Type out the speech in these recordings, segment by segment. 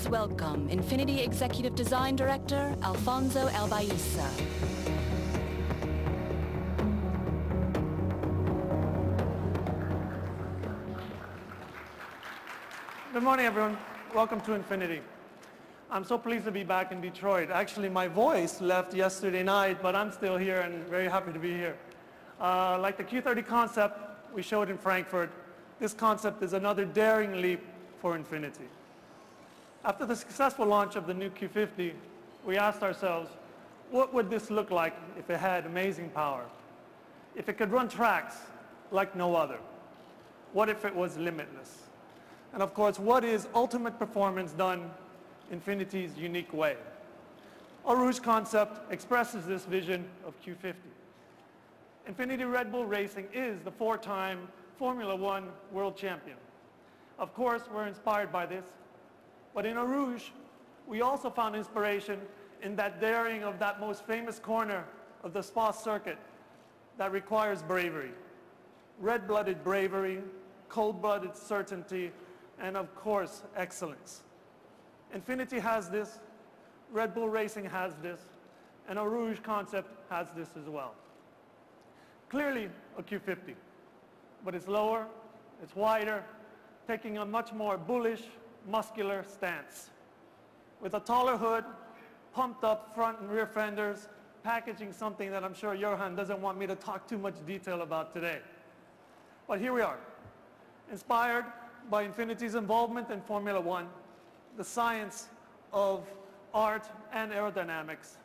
Please welcome Infiniti Executive Design Director, Alfonso Albaisa. Good morning, everyone. Welcome to Infiniti. I'm so pleased to be back in Detroit. Actually, my voice left yesterday night, but I'm still here and very happy to be here. Like the Q30 concept we showed in Frankfurt, this concept is another daring leap for Infiniti. After the successful launch of the new Q50, we asked ourselves, what would this look like if it had amazing power? If it could run tracks like no other? What if it was limitless? And of course, what is ultimate performance done Infiniti's unique way? Eau Rouge concept expresses this vision of Q50. Infiniti Red Bull Racing is the 4-time Formula One world champion. Of course, we're inspired by this. But in Eau Rouge, we also found inspiration in that daring of that most famous corner of the Spa circuit that requires bravery. Red-blooded bravery, cold-blooded certainty, and of course, excellence. Infiniti has this, Red Bull Racing has this, and Eau Rouge concept has this as well. Clearly a Q50, but it's lower, it's wider, taking a much more bullish, muscular stance. With a taller hood, pumped up front and rear fenders, packaging something that I'm sure Johan doesn't want me to talk too much detail about today. But here we are, inspired by Infiniti's involvement in Formula One, the science of art and aerodynamics.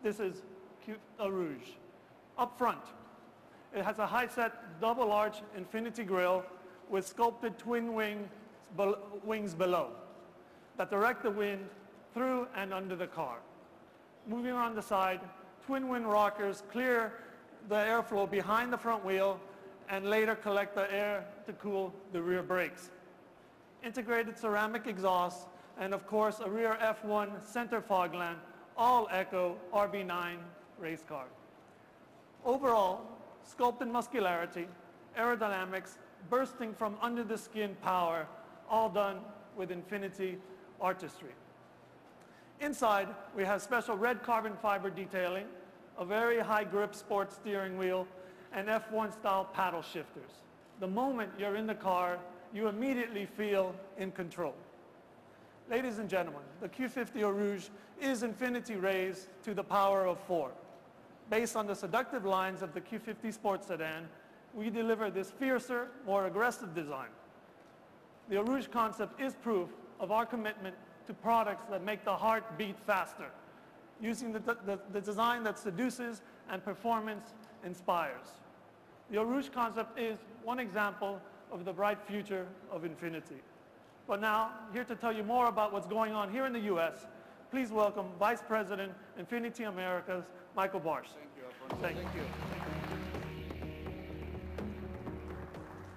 This is Eau Rouge. Up front, it has a high-set double-arch Infiniti grille with sculpted twin wings below that direct the wind through and under the car. Moving around the side, twin wing rockers clear the airflow behind the front wheel and later collect the air to cool the rear brakes. Integrated ceramic exhaust and of course a rear F1 center fog lamp, all echo RB9 race car. Overall, sculpted muscularity, aerodynamics, bursting from under the skin power, all done with Infiniti artistry. Inside, we have special red carbon fiber detailing, a very high grip sports steering wheel, and F1 style paddle shifters. The moment you're in the car, you immediately feel in control. Ladies and gentlemen, the Q50 Eau Rouge is Infiniti raised to the power of 4. Based on the seductive lines of the Q50 sports sedan, we deliver this fiercer, more aggressive design. The Eau Rouge concept is proof of our commitment to products that make the heart beat faster, using the design that seduces and performance inspires. The Eau Rouge concept is one example of the bright future of Infiniti. But now, here to tell you more about what's going on here in the US, please welcome Vice President, Infiniti Americas, Michael Barsh. Thank you, Alfonso. Thank you.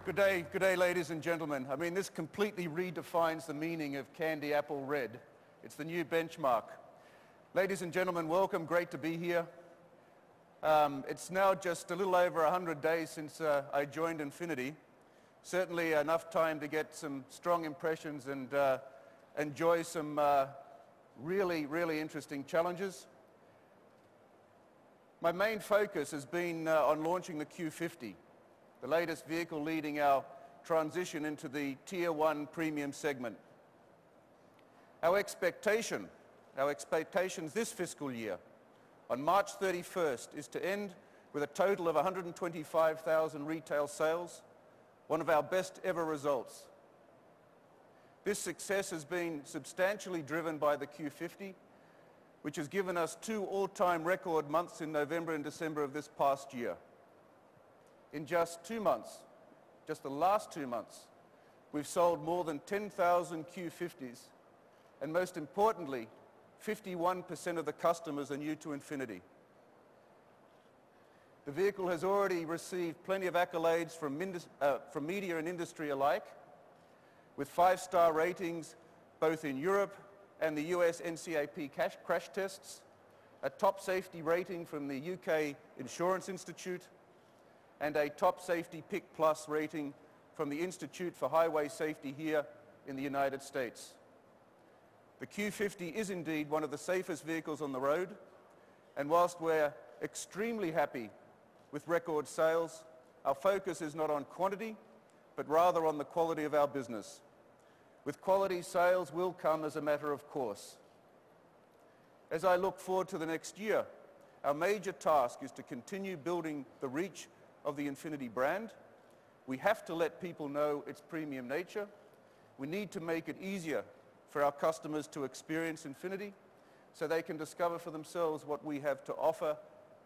Good day, ladies and gentlemen. I mean, this completely redefines the meaning of candy apple red. It's the new benchmark. Ladies and gentlemen, welcome. Great to be here. It's now just a little over 100 days since I joined Infiniti. Certainly enough time to get some strong impressions and enjoy some really, really interesting challenges. My main focus has been on launching the Q50. The latest vehicle leading our transition into the Tier 1 premium segment. Our expectations this fiscal year on March 31st is to end with a total of 125,000 retail sales, one of our best ever results. This success has been substantially driven by the Q50, which has given us 2 all-time record months in November and December of this past year. In just 2 months, just the last 2 months, we've sold more than 10,000 Q50s, and most importantly, 51% of the customers are new to Infiniti. The vehicle has already received plenty of accolades from media and industry alike, with 5-star ratings both in Europe and the US NCAP crash tests, a top safety rating from the UK Insurance Institute, and a top safety Pick Plus rating from the Institute for Highway Safety here in the United States. The Q50 is indeed one of the safest vehicles on the road, and whilst we're extremely happy with record sales, our focus is not on quantity, but rather on the quality of our business. With quality, sales will come as a matter of course. As I look forward to the next year, our major task is to continue building the reach of the Infiniti brand. We have to let people know its premium nature. We need to make it easier for our customers to experience Infiniti so they can discover for themselves what we have to offer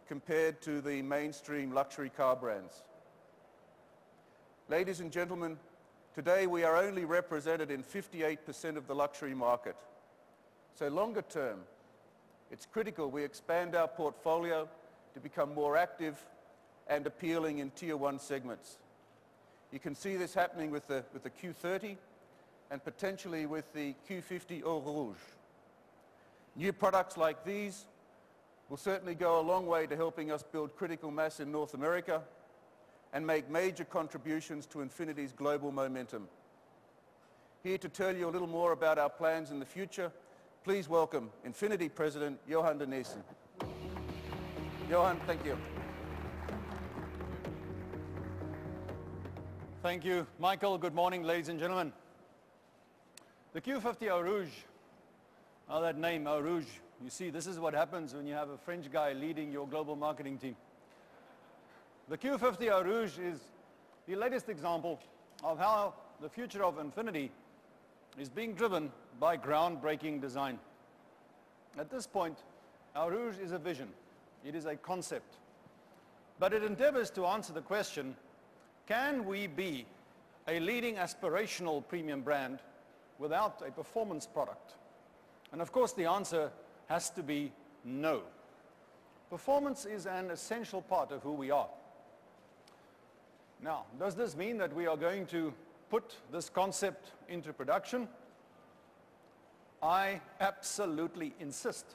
compared to the mainstream luxury car brands. Ladies and gentlemen, today we are only represented in 58% of the luxury market. So longer term, it's critical we expand our portfolio to become more active and appealing in Tier 1 segments. You can see this happening with the Q30 and potentially with the Q50 Eau Rouge. New products like these will certainly go a long way to helping us build critical mass in North America and make major contributions to Infiniti's global momentum. Here to tell you a little more about our plans in the future, please welcome Infiniti President Johan de Nysschen. Johan, thank you. Thank you, Michael. Good morning, ladies and gentlemen. The Q50 Eau Rouge, that name, Eau Rouge, you see, this is what happens when you have a French guy leading your global marketing team. The Q50 Eau Rouge is the latest example of how the future of Infiniti is being driven by groundbreaking design. At this point, Eau Rouge is a vision. It is a concept. But it endeavors to answer the question, can we be a leading aspirational premium brand without a performance product? And of course the answer has to be no. Performance is an essential part of who we are. Now, does this mean that we are going to put this concept into production? I absolutely insist.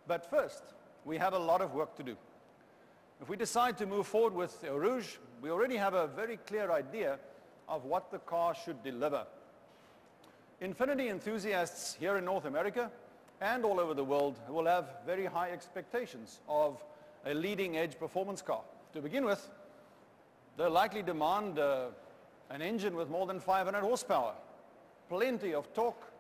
But first, we have a lot of work to do. If we decide to move forward with Eau Rouge, we already have a very clear idea of what the car should deliver. Infiniti enthusiasts here in North America and all over the world will have very high expectations of a leading-edge performance car. To begin with, they'll likely demand an engine with more than 500 horsepower, plenty of torque,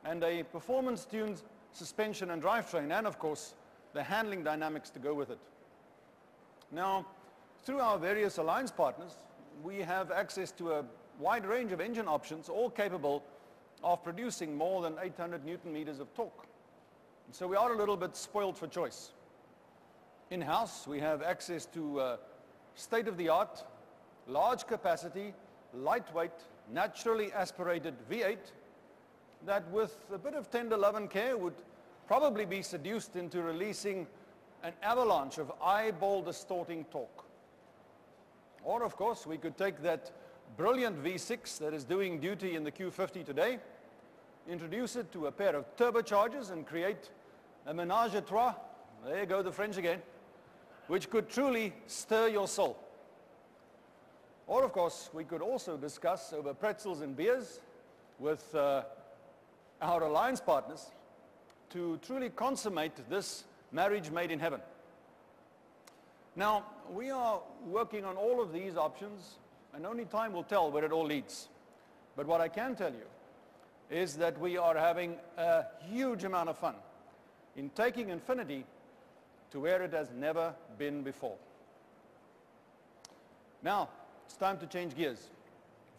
and a performance-tuned suspension and drivetrain, and of course, the handling dynamics to go with it. Now, through our various alliance partners, we have access to a wide range of engine options, all capable of producing more than 800 Newton meters of torque. And so we are a little bit spoiled for choice. In-house, we have access to state-of-the-art, large capacity, lightweight, naturally aspirated V8 that with a bit of tender love and care would probably be seduced into releasing an avalanche of eyeball distorting torque. Or of course we could take that brilliant V6 that is doing duty in the Q50 today, introduce it to a pair of turbochargers and create a ménage à trois, there you go the French again, which could truly stir your soul. Or of course we could also discuss over pretzels and beers with our alliance partners to truly consummate this marriage made in heaven. Now, we are working on all of these options, and only time will tell where it all leads. But what I can tell you is that we are having a huge amount of fun in taking Infiniti to where it has never been before. Now, it's time to change gears.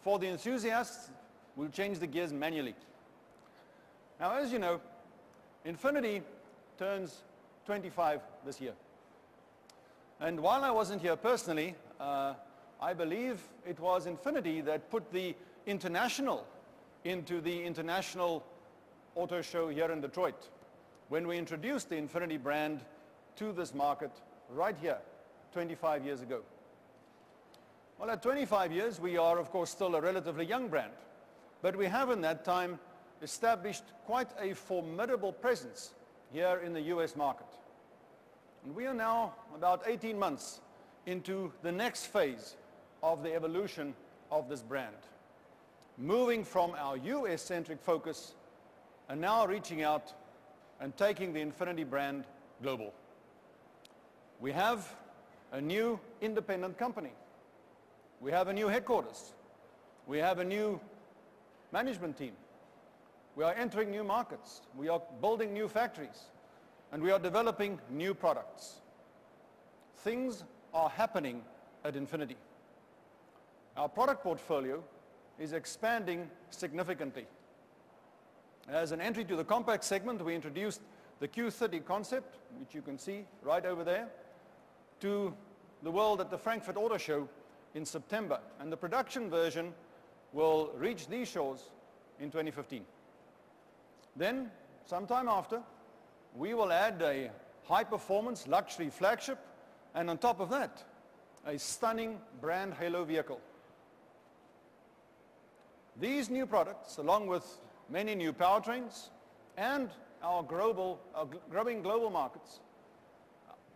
For the enthusiasts, we'll change the gears manually. Now, as you know, Infiniti turns 25 this year. And while I wasn't here personally, I believe it was Infiniti that put the international into the International Auto Show here in Detroit when we introduced the Infiniti brand to this market right here 25 years ago. Well, at 25 years, we are, of course, still a relatively young brand, but we have in that time established quite a formidable presence here in the US market. And we are now about 18 months into the next phase of the evolution of this brand, moving from our US-centric focus and now reaching out and taking the Infinity brand global. We have a new independent company. We have a new headquarters. We have a new management team. We are entering new markets. We are building new factories. And we are developing new products. Things are happening at Infinity. Our product portfolio is expanding significantly. As an entry to the compact segment, we introduced the Q30 concept, which you can see right over there, to the world at the Frankfurt Auto Show in September. And the production version will reach these shores in 2015. Then, sometime after, we will add a high-performance luxury flagship, and on top of that, a stunning brand halo vehicle. These new products, along with many new powertrains and our growing global markets,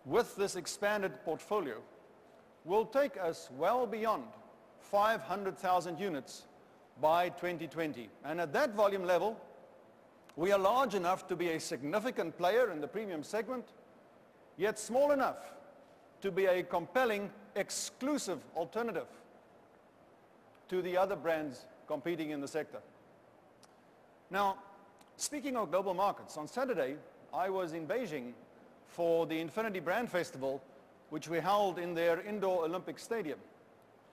with this expanded portfolio, will take us well beyond 500,000 units by 2020. And at that volume level, we are large enough to be a significant player in the premium segment, yet small enough to be a compelling, exclusive alternative to the other brands competing in the sector. Now, speaking of global markets, on Saturday, I was in Beijing for the Infinity Brand Festival, which we held in their indoor Olympic stadium.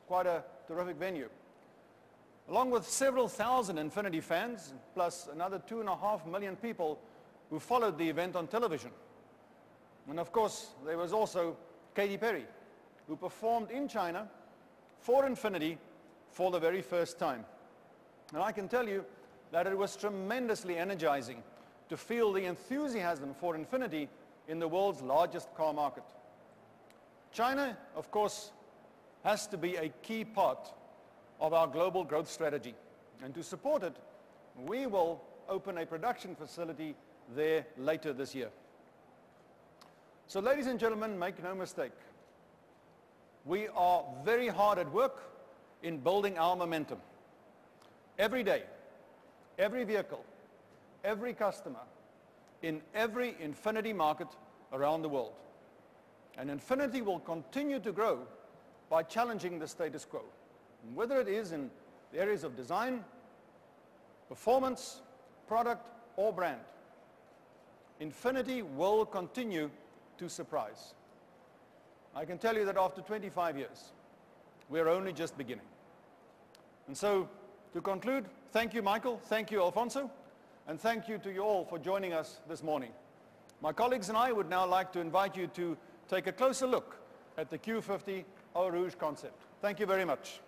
Quite a terrific venue. Along with several thousand Infinity fans, plus another 2.5 million people who followed the event on television. And of course, there was also Katy Perry, who performed in China for Infinity for the very first time. And I can tell you that it was tremendously energizing to feel the enthusiasm for Infinity in the world's largest car market. China, of course, has to be a key part of our global growth strategy. And to support it, we will open a production facility there later this year. So ladies and gentlemen, make no mistake, we are very hard at work in building our momentum. Every day, every vehicle, every customer, in every Infinity market around the world. And Infinity will continue to grow by challenging the status quo. And whether it is in the areas of design, performance, product, or brand, Infinity will continue to surprise. I can tell you that after 25 years, we're only just beginning. And so, to conclude, thank you, Michael, thank you, Alfonso, and thank you to you all for joining us this morning. My colleagues and I would now like to invite you to take a closer look at the Q50 Eau Rouge concept. Thank you very much.